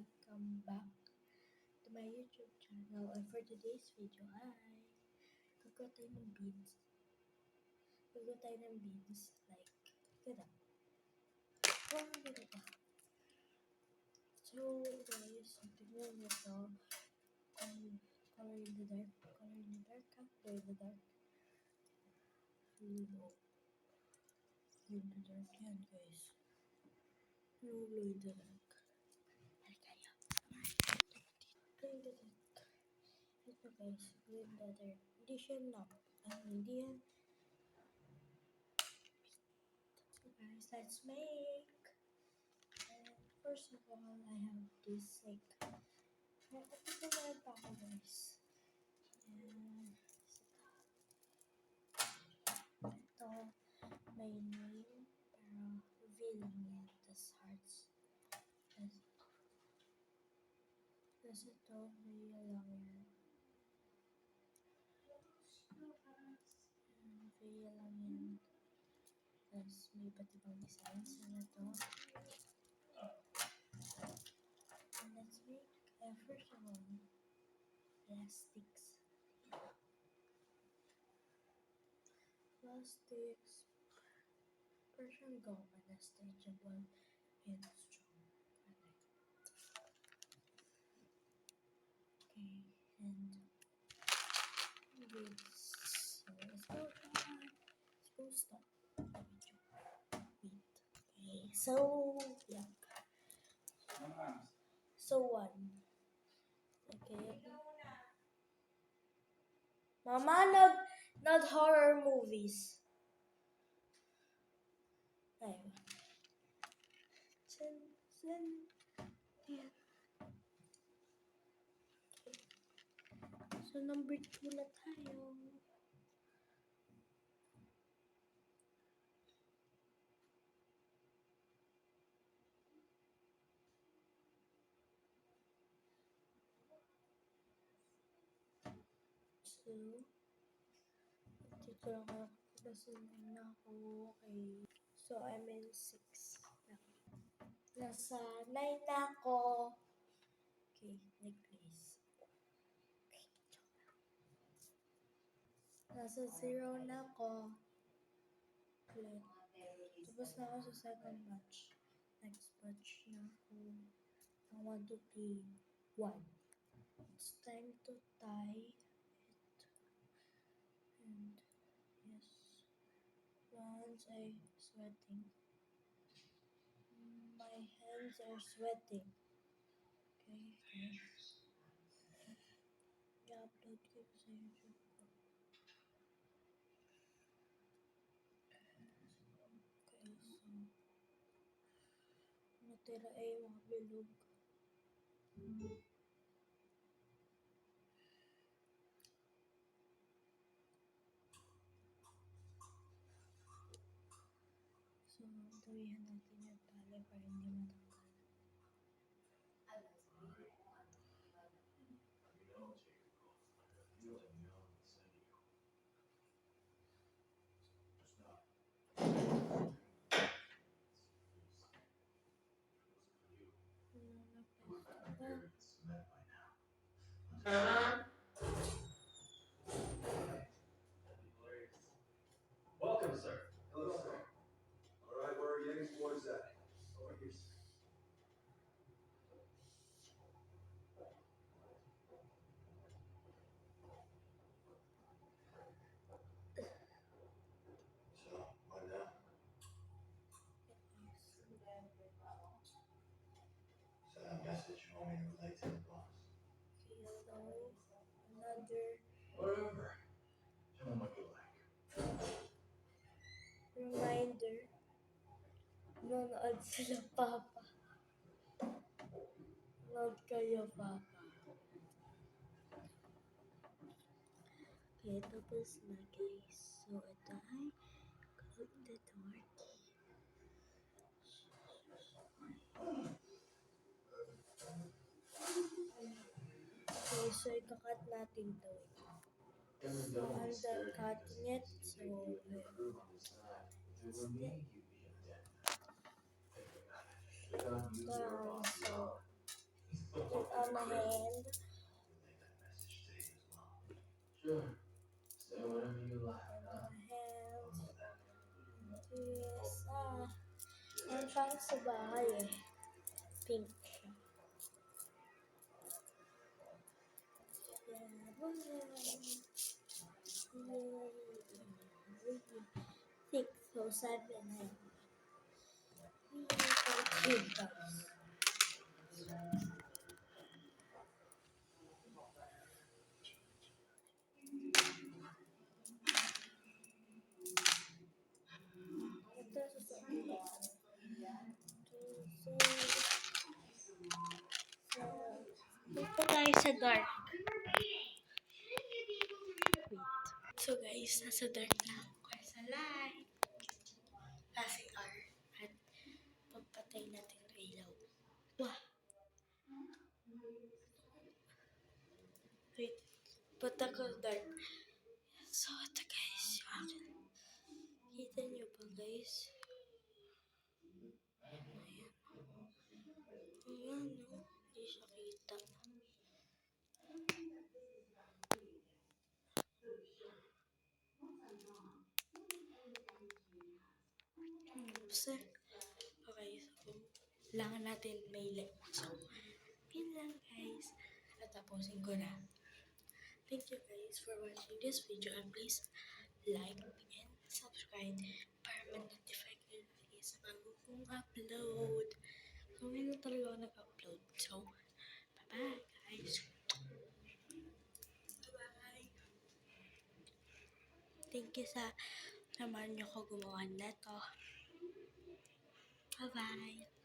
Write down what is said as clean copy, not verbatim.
welcome back to my YouTube channel. And for today's video ay gagawa tayo ng beads. Like, ganun. Ganun. So guys, tingnan nyo to. Color in the dark. Glow in the dark. Glow in the dark yan guys. Glow in the dark. Glow in the dark. Ito guys, glow in the dark. Hindi siya lock. Hindi yan. So guys, let's make. And first of all, I have this like, ito na pa ako guys. And ito, my name, pero V lang yan, tas hearts. Tas ito, V lang yan. V lang yan. Tas may iba't ibang designs na ito. And let's make, first of all, plastics. Persian gum and stretchable and strong. Okay, and this. So let's go start the video. Wait. Okay, so yeah. So one. Okay. Mama, not horror movies. Ayun. Yeah. So number 2 na tayo. So, dito lang ako. Nasa 9 na ako. Okay. So, I'm in 6 na. Nasa 9 na ako. Okay, necklace. Okay, nasa 0 na ako. Ulit. Tapos na ako sa second batch. Next batch na ako. I want to play 1. It's time to tie it. And yes, hands are sweating. My hands are sweating. Okay, i-upload ko sa YouTube ko. Okay, so natira ay mga bilog. So, tawihan natin yung tali para hindi matanggal. Welcome, sir. Hello, sir. All right, where are you heading towards that? Over here, sir. So, what now? So that message you want me to relate to the boss? Okay, so another Whatever. Tell him what you like. reminder. Nanonood sila, Papa. Nanonood kayo, Papa. Okay, tapos na guys. So, ito ay close the door key. Okay, so ikakat natin to. So, I'm done cutting it. So, wanna hand? Sure. Say whatever you like. I'm gonna hand this. Entrance sa bahay eh. Pink siya. Six, so 7 na yun. Cute guys. Ito sa ito guys sa dark. Wait. So guys, nasa dark na ako sa light. Kasi R. At pagpatay natin ng ilaw. Wah! Wait. Pata ko dark. So ito guys, yung akin. Kita niyo ba guys? Ayan. Ayan no. Hindi siya kita. Oops. Okay, so kailangan natin may light. So, yun lang guys. At tapusin ko na. Thank you guys for watching this video and please like and subscribe para ma-notify kayo lagi sa bago kong upload. So, ngayon talaga ako nag-upload. So, bye-bye guys. Bye-bye. Thank you sa naman nyo ko gumawa na to. Bye-bye.